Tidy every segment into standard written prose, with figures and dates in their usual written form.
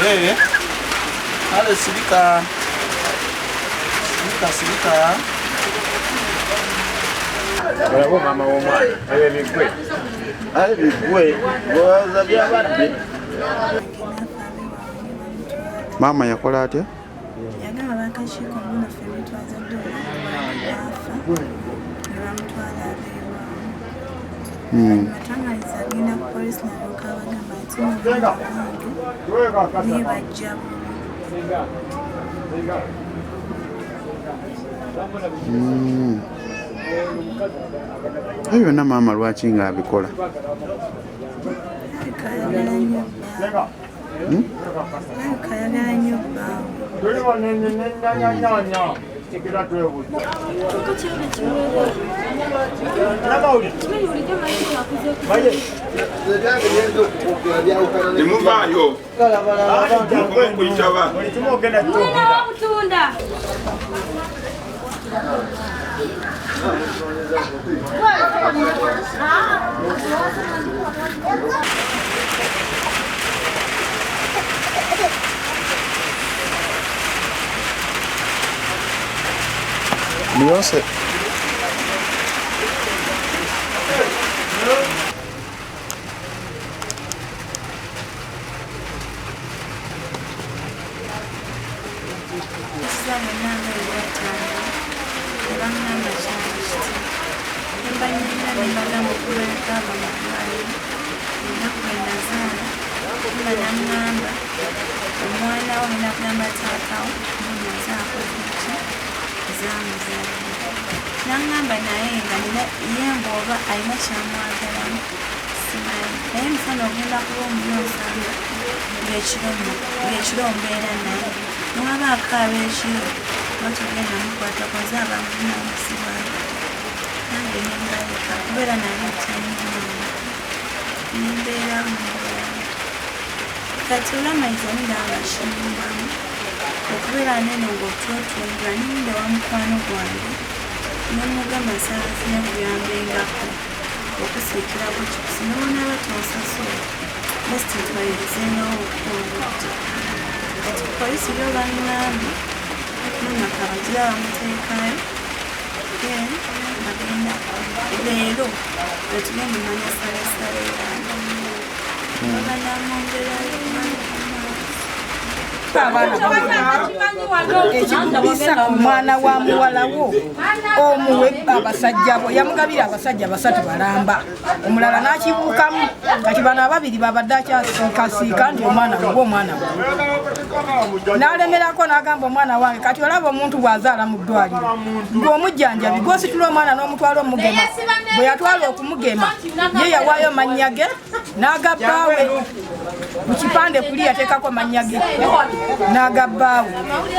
Hey, hale silika. Silika. Bravo mama w'omwana. Aye bigwe. Boza byabadde. Mama yakola atya? Yagaba bakashiko muno ffe twaza ddola. Bamutwala abeewa. Matangaliza agenda ku poliisi n'alyoka abagamba nti naye bajja ebyo byonna maama lwaki nga abikola? kayagala nnyo Beyonce. Nangamba naye nga ye ng'oba alina kyamwagalamu simanyi naye mufano ogenda kuba omuyonsanga ng'ekiro mbeera naye niwaba akaaba ekiro batugenda mukwata koze abamuvunaanyizibwako nange nembaleka kubeera naye kyanyumana nembeera mubulamu kati olwamaiza niranga kinyumbamu okubeera nene ng'otwotwondera ninde wa mukwano gwange nemugamba nsalaze yakuyambengako okusiikirako kikusi nobona batonsasula lesiti ntwalirizengawo okuobudde kati polisi lyo bangambye nomaka bagira bamuteekayo bagenda leero wetugenda manya salesale yange baganamwongerayo ekikubisa omwana wa muwalawo omuwe abasajja bo yamugabira abasajja basatu balamba omulala n'akibuukamu kati bano ababiri babadde akyasiikasiika nti omwana gwe omwana gwe n'alemerako n'agamba omwana wange kati olaba omuntu bw'azaala mu ddwaliro ng'omujjanjabi gw'ositula omwana n'omutwala omugema bwe yatwala okumugema ye yawaayo mannya ge n'agabbaawe mu kipande kuli yateekako mannya ge n'agabbaawe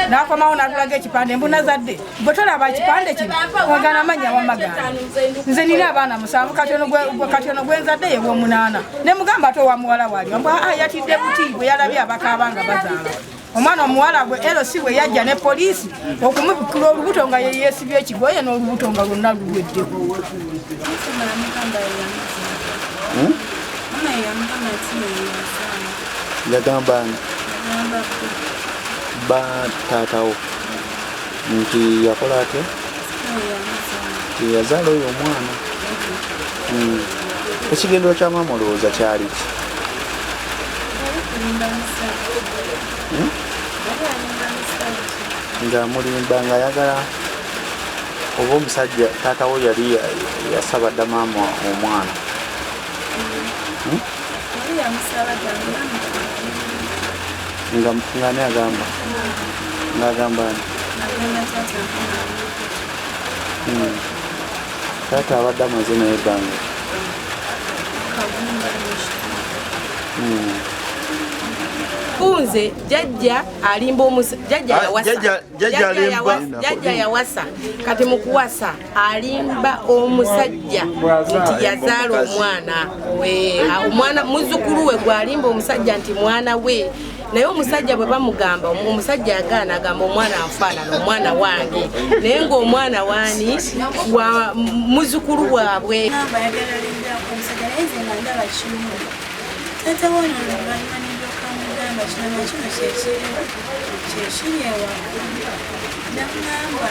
n'akomawo n'atulaga ekipande mbuna zadde bwe tolaba ekipande kino ogana mannya wamagana nze nina abaana 7 katono gwenzadde ye w'omunaana ne mugamba ate owa muwala wali mbwa yatidde buti bwe yalabye abakaaba nga bazaala omwana omuwala gwe erosi bwe yajja ne poliisi okumubikula olubuto nga ye yeesibye ekigoye n'olubuto nga lwonna luweddeko yagamba ba taatawo nti yakola atya nti yazaala oyo omwana ekigendero kya maama olowooza kyali ki? Nga mulimba nga ayagala oba omusajja taatawo yali yasaba dda maama omwana nga ne agamba ng'agamba taata abadde amaze naye ebbanga nze jajja alimba omusajja jajja yawasa kati mu kuwasa alimba omusajja nti yazaala omwana muzzukulu we gwalimba omusajja nti mwana we naye omusajja bwe bamugamba omusajja yagaana agamba omwana anfaanana omwana wange naye ng'omwana waani wa muzzukulu waabwe Tata wana oluvannyuma n'ebyokamugamba kino nakyo kyekiri ewaka namugamba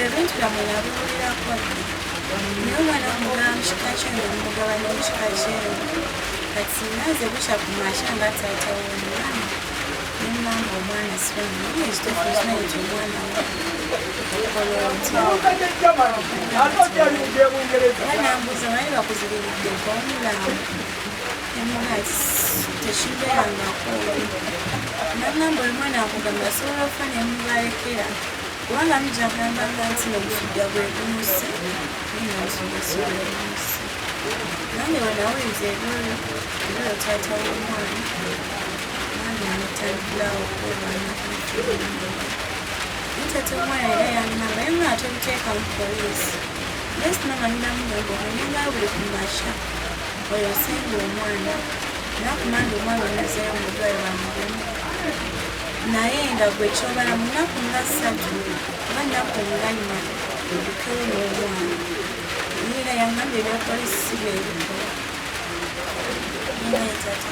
ebintu byamwe nabiwulirako naye omwana omugamba kika kyo nomugaba n'ekika kyeyo kati naze bukya ku masha nga taata w'omwana nemugamba omwana siwanaye ekituufu kimanyi nti omwana wanambuuza naye bakuzibiridde omulamu tekibeerangako nagamba omwana akugamba asobola okufa nemubalekera kubanga mujagambanga nti nobusujja bwegumuse nayenaosubasobulomuse nange wanawuliza ebyoyo taata w'omwana nange netandikirawo okwebana taata w'omwana era yangamba ye mwana tobiteeka mu poliisi naye sinamanyiramugambo omenyenga buli ku masha oyo osenga omwana nakumanda omwana omuzeeyo omudwayo bamugemu naye nga gwe kyobala mu nnaku nga 3 oba nnaku nga 4 odukewo n'omwana era yangambye ebya poliisi si beebikola era yetaata